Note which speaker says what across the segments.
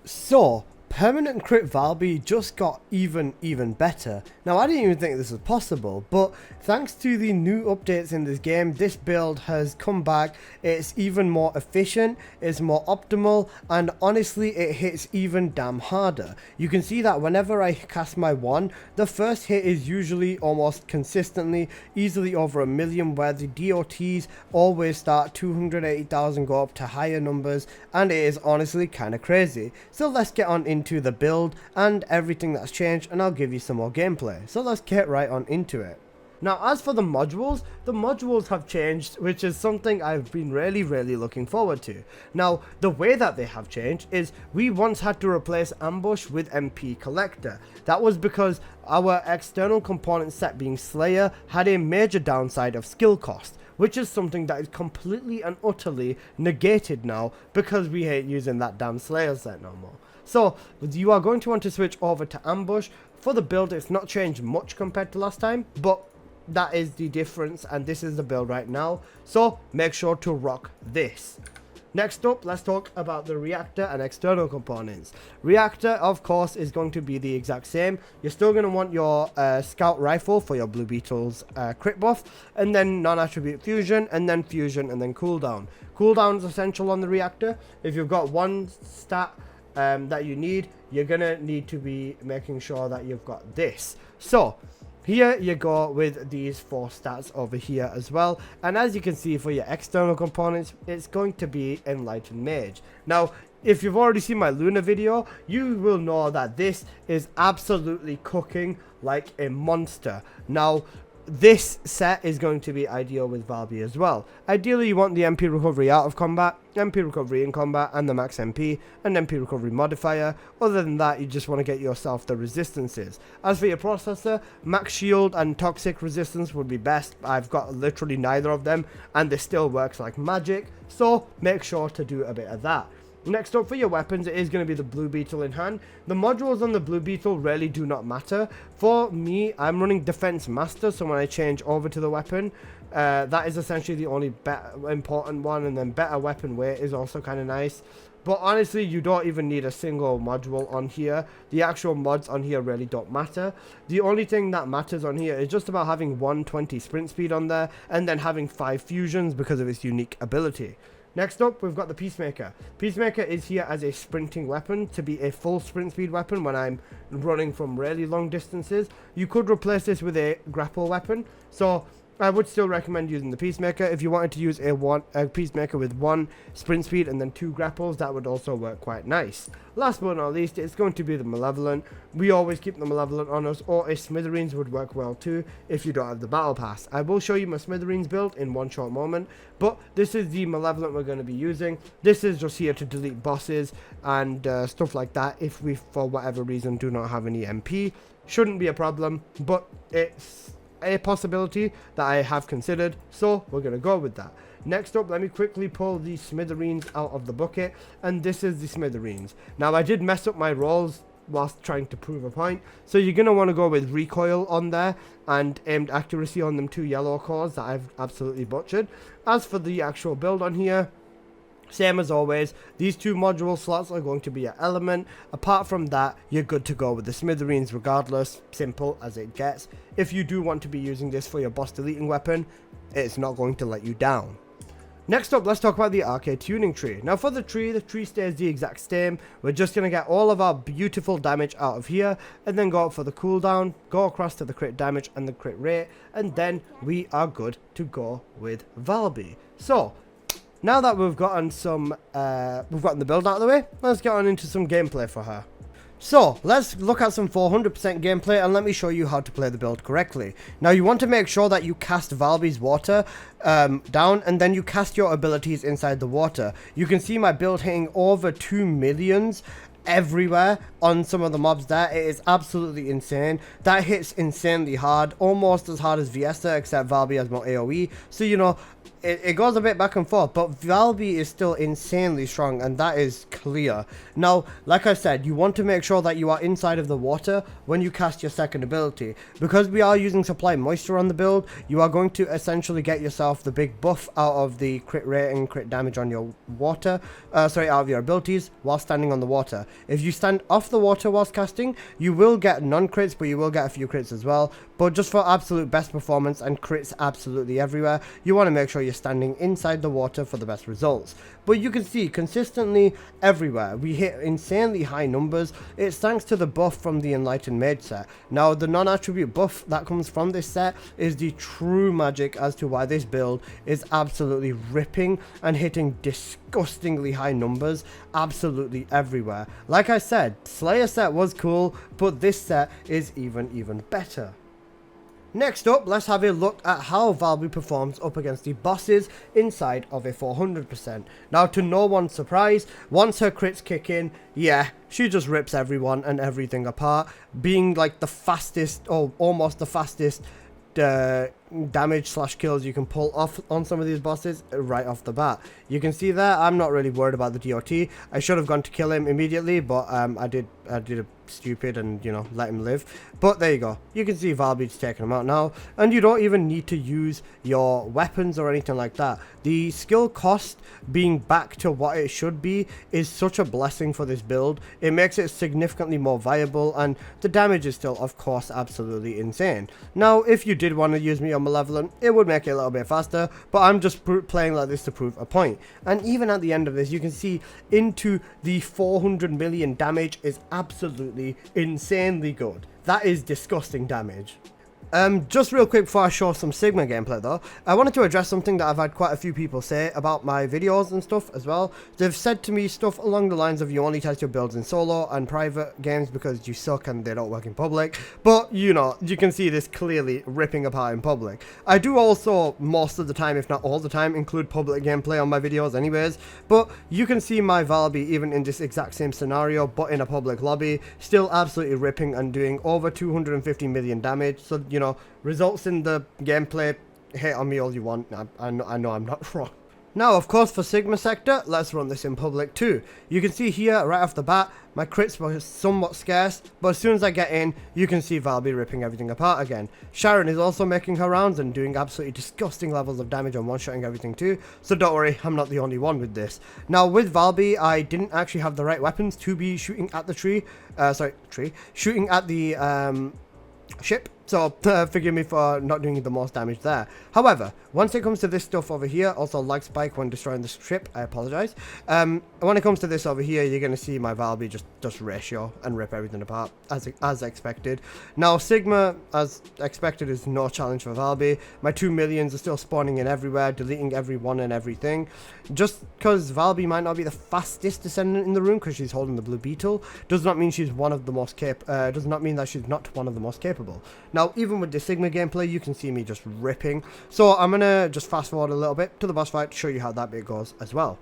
Speaker 1: So, permanent crit Valby just got even better. Now, I didn't even think this was possible, but thanks to the new updates in this game, this build has come back. It's even more efficient, it's more optimal, and honestly, it hits even damn harder. You can see that whenever I cast my one, the first hit is usually almost consistently easily over 1,000,000, where the DOTs always start 280,000, go up to higher numbers, and it is honestly kind of crazy. So let's get on into the build and everything that's changed, and I'll give you some more gameplay. So let's get right on into it. Now, as for the modules have changed, which is something I've been really looking forward to. Now, the way that they have changed is we once had to replace ambush with MP collector. That was because our external component set being Slayer had a major downside of skill cost, which is something that is completely and utterly negated now because we hate using that damn Slayer set no more. So, you are going to want to switch over to ambush. For the build, it's not changed much compared to last time, but that is the difference, and this is the build right now. So, make sure to rock this. Next up, let's talk about the reactor and external components. Reactor, of course, is going to be the exact same. You're still going to want your scout rifle for your Blue Beetle's crit buff, and then non-attribute fusion, and then cooldown. Cooldown is essential on the reactor. If you've got one stat that you need, you're gonna need to be making sure that you've got this. So here you go with these 4 stats over here as well, and as you can see for your external components, it's going to be Enlightened Mage. Now, if you've already seen my Luna video, you will know that this is absolutely cooking like a monster. Now, this set is going to be ideal with Valby as well. Ideally, you want the MP recovery out of combat, MP recovery in combat, and the max MP, and MP recovery modifier. Other than that, you just want to get yourself the resistances. As for your processor, max shield and toxic resistance would be best. I've got literally neither of them, and this still works like magic, so make sure to do a bit of that. Next up for your weapons, it is going to be the Blue Beetle in hand. The modules on the Blue Beetle really do not matter. For me, I'm running Defense Master, so when I change over to the weapon, that is essentially the only important one, and then better weapon weight is also kind of nice. But honestly, you don't even need a single module on here. The actual mods on here really don't matter. The only thing that matters on here is just about having 120 sprint speed on there, and then having 5 fusions because of its unique ability. Next up, we've got the Peacemaker. Peacemaker is here as a sprinting weapon to be a full sprint speed weapon when I'm running from really long distances. You could replace this with a grapple weapon, so I would still recommend using the Peacemaker. If you wanted to use a Peacemaker with 1 sprint speed and then 2 grapples, that would also work quite nice. Last but not least, it's going to be the Malevolent. We always keep the Malevolent on us, or a Smithereens would work well too if you don't have the Battle Pass. I will show you my Smithereens build in one short moment, but this is the Malevolent we're going to be using. This is just here to delete bosses and stuff like that if we, for whatever reason, do not have any MP. Shouldn't be a problem, but it's a possibility that I have considered, so we're going to go with that. Next up, let me quickly pull the Smithereens out of the bucket, and this is the Smithereens. Now, I did mess up my rolls whilst trying to prove a point, so you're going to want to go with recoil on there and aimed accuracy on them 2 yellow cores that I've absolutely butchered. As for the actual build on here, same as always, these 2 module slots are going to be your element. Apart from that, you're good to go with the Smithereens regardless, simple as it gets. If you do want to be using this for your boss deleting weapon, it's not going to let you down. Next up, let's talk about the Arche tuning tree. Now for the tree stays the exact same. We're just going to get all of our beautiful damage out of here, and then go up for the cooldown, go across to the crit damage and the crit rate, and then we are good to go with Valby. So, now that we've gotten the build out of the way, let's get on into some gameplay for her. So, let's look at some 400% gameplay, and let me show you how to play the build correctly. Now, you want to make sure that you cast Valby's water down, and then you cast your abilities inside the water. You can see my build hitting over 2 millions everywhere on some of the mobs there. It is absolutely insane. That hits insanely hard, almost as hard as Viesta, except Valby has more AoE. So, you know, it goes a bit back and forth, but Valby is still insanely strong, and that is clear. Now, like I said, you want to make sure that you are inside of the water when you cast your second ability. Because we are using supply moisture on the build, you are going to essentially get yourself the big buff out of the crit rate and crit damage on your water, out of your abilities while standing on the water. If you stand off the water whilst casting, you will get non-crits, but you will get a few crits as well. But just for absolute best performance and crits absolutely everywhere, you want to make sure you're standing inside the water for the best results. But you can see consistently everywhere we hit insanely high numbers. It's thanks to the buff from the Enlightened Mage set. Now, the non-attribute buff that comes from this set is the true magic as to why this build is absolutely ripping and hitting disgustingly high numbers absolutely everywhere. Like I said, Slayer set was cool, but this set is even better. Next up, let's have a look at how Valby performs up against the bosses inside of a 400%. Now, to no one's surprise, once her crits kick in, yeah, she just rips everyone and everything apart, being like the fastest, or almost the fastest damage slash kills you can pull off on some of these bosses right off the bat. You can see there, I'm not really worried about the DOT. I should have gone to kill him immediately, but I did a stupid and, you know, let him live. But there you go. You can see Valby's taking him out now, and you don't even need to use your weapons or anything like that. The skill cost being back to what it should be is such a blessing for this build. It makes it significantly more viable, and the damage is still, of course, absolutely insane. Now, if you did want to use me on Malevolent, it would make it a little bit faster, but I'm just playing like this to prove a point. And even at the end of this, you can see into the 400 million damage is absolutely insanely good. That is disgusting damage. Just real quick before I show some Sigma gameplay though, I wanted to address something that I've had quite a few people say about my videos and stuff as well. They've said to me stuff along the lines of you only test your builds in solo and private games because you suck and they don't work in public. But, you know, you can see this clearly ripping apart in public. I do also, most of the time, if not all the time, include public gameplay on my videos anyways. But you can see my Valby even in this exact same scenario, but in a public lobby, still absolutely ripping and doing over 250 million damage. So, you know, results in the gameplay, hate on me all you want. I know I'm not wrong. Now, of course, for Sigma Sector, let's run this in public too. You can see here, right off the bat, my crits were somewhat scarce, but as soon as I get in, you can see Valby ripping everything apart again. Sharon is also making her rounds and doing absolutely disgusting levels of damage and one-shotting everything too, so don't worry, I'm not the only one with this. Now, with Valby, I didn't actually have the right weapons to be shooting at the shooting at the ship, so forgive me for not doing the most damage there. However, once it comes to this stuff over here, also lag spike when destroying the ship, I apologize. When it comes to this over here, you're going to see my Valby just ratio and rip everything apart as expected. Now, Sigma, as expected, is no challenge for Valby. My 2 millions are still spawning in everywhere, deleting everyone and everything. Just because Valby might not be the fastest Descendant in the room because she's holding the blue beetle, does not mean she's one of the most does not mean that she's not one of the most capable. Now, even with the Sigma gameplay, you can see me just ripping. So I'm going to just fast forward a little bit to the boss fight to show you how that bit goes as well.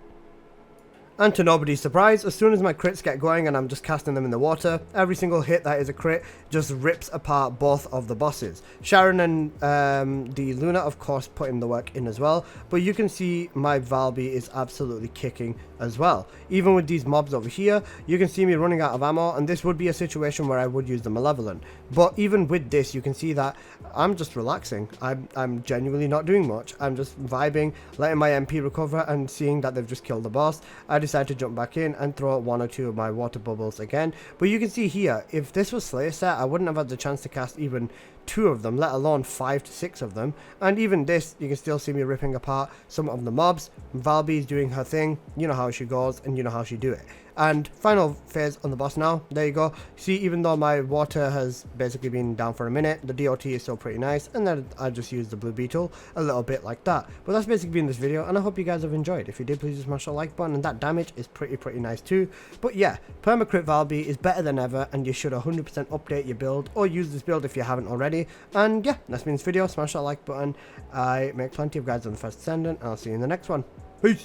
Speaker 1: And to nobody's surprise, as soon as my crits get going and I'm just casting them in the water, every single hit that is a crit just rips apart both of the bosses. Sharon and the Luna, of course, put in the work in as well, but you can see my Valby is absolutely kicking as well. Even with these mobs over here, you can see me running out of ammo, and this would be a situation where I would use the Malevolent. But even with this, you can see that I'm just relaxing. I'm genuinely not doing much. I'm just vibing, letting my MP recover, and seeing that they've just killed the boss. I decided to jump back in and throw out 1 or 2 of my water bubbles again. But you can see here, if this was Slayer set, I wouldn't have had the chance to cast even 2 of them, let alone 5 to 6 of them. And even this, you can still see me ripping apart some of the mobs. Valby is doing her thing. You know how she goes and you know how she do it. And final phase on the boss now. There you go. See, even though my water has basically been down for a minute, the DOT is still pretty nice. And then I just used the blue beetle a little bit like that. But that's basically been this video, and I hope you guys have enjoyed. If you did, please smash the like button, and that damage is pretty nice too. But yeah, Perma crit Valby is better than ever, and you should 100% update your build or use this build if you haven't already. And yeah, that's been this video. Smash that like button. I make plenty of guides on the first Descendant, and I'll see you in the next one. Peace.